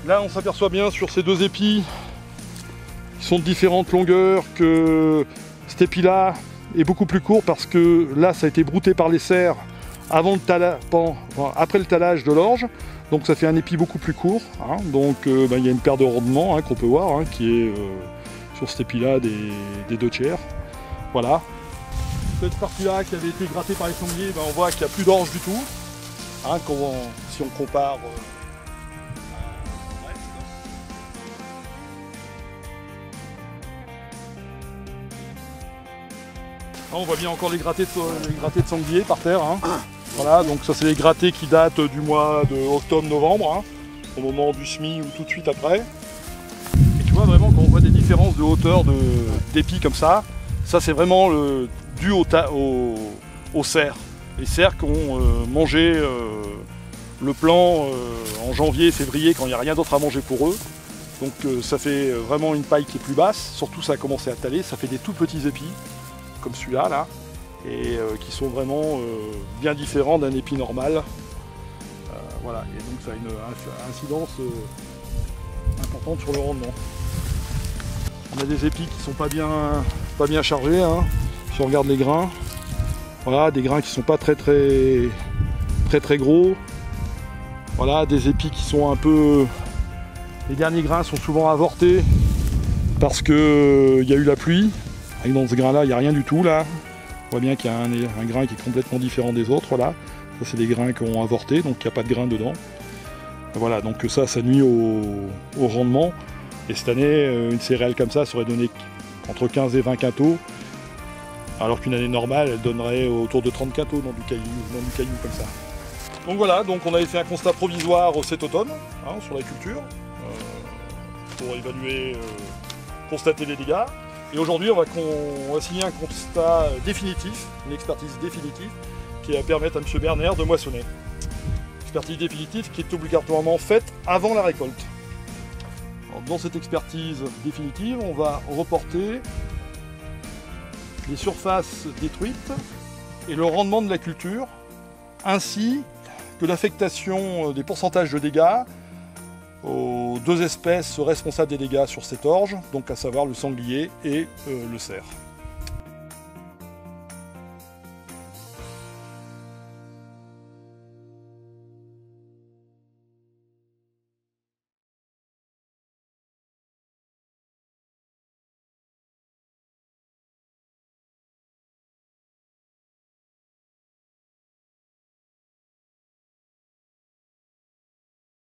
Là on s'aperçoit bien sur ces deux épis qui sont de différentes longueurs que cet épi là est beaucoup plus court parce que là ça a été brouté par les cerfs après le talage de l'orge, donc ça fait un épi beaucoup plus court, hein. Donc il y a une perte de rendement, hein, qu'on peut voir, hein, qui est sur cet épi là des 2/3. Voilà. Cette partie là qui avait été grattée par les sangliers, on voit qu'il n'y a plus d'orge du tout, hein, si on compare. On voit bien encore les grattés de sanglier par terre, hein. Voilà, donc ça c'est les grattés qui datent du mois de octobre-novembre, hein, au moment du semis ou tout de suite après. Et tu vois vraiment quand on voit des différences de hauteur d'épis comme ça c'est vraiment dû aux cerfs. Les cerfs qui ont mangé le plant en janvier et février quand il n'y a rien d'autre à manger pour eux. Donc ça fait vraiment une paille qui est plus basse, surtout ça a commencé à taler, ça fait des tout petits épis, comme celui-là, là, et qui sont vraiment bien différents d'un épi normal. Voilà, et donc ça a une incidence importante sur le rendement. On a des épis qui sont pas bien chargés, hein. Si on regarde les grains, voilà, des grains qui sont pas très gros. Voilà, des épis qui sont un peu... Les derniers grains sont souvent avortés parce qu'il y a eu la pluie. Et dans ce grain là il n'y a rien du tout là. On voit bien qu'il y a un grain qui est complètement différent des autres là. Ça c'est des grains qui ont avorté, donc il n'y a pas de grain dedans. Et voilà, donc ça nuit au rendement. Et cette année, une céréale comme ça aurait donné entre 15 et 20 quintaux, alors qu'une année normale elle donnerait autour de 30 quintaux dans du caillou comme ça. Donc voilà, donc on avait fait un constat provisoire cet automne, hein, sur la culture, pour évaluer, constater les dégâts. Et aujourd'hui, on va signer un constat définitif, une expertise définitive, qui va permettre à M. Berner de moissonner. Expertise définitive qui est obligatoirement faite avant la récolte. Alors, dans cette expertise définitive, on va reporter les surfaces détruites et le rendement de la culture, ainsi que l'affectation des pourcentages de dégâts aux deux espèces responsables des dégâts sur cette orge, donc à savoir le sanglier et le cerf.